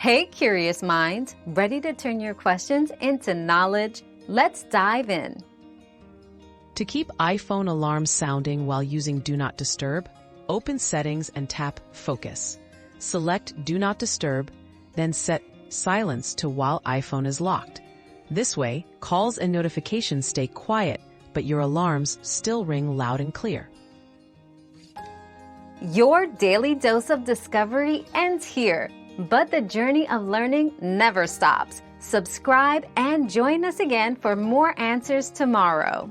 Hey, curious minds, ready to turn your questions into knowledge? Let's dive in. To keep iPhone alarms sounding while using Do Not Disturb, open Settings and tap Focus. Select Do Not Disturb, then set Silence to while iPhone is locked. This way, calls and notifications stay quiet, but your alarms still ring loud and clear. Your daily dose of discovery ends here, but the journey of learning never stops. Subscribe and join us again for more answers tomorrow.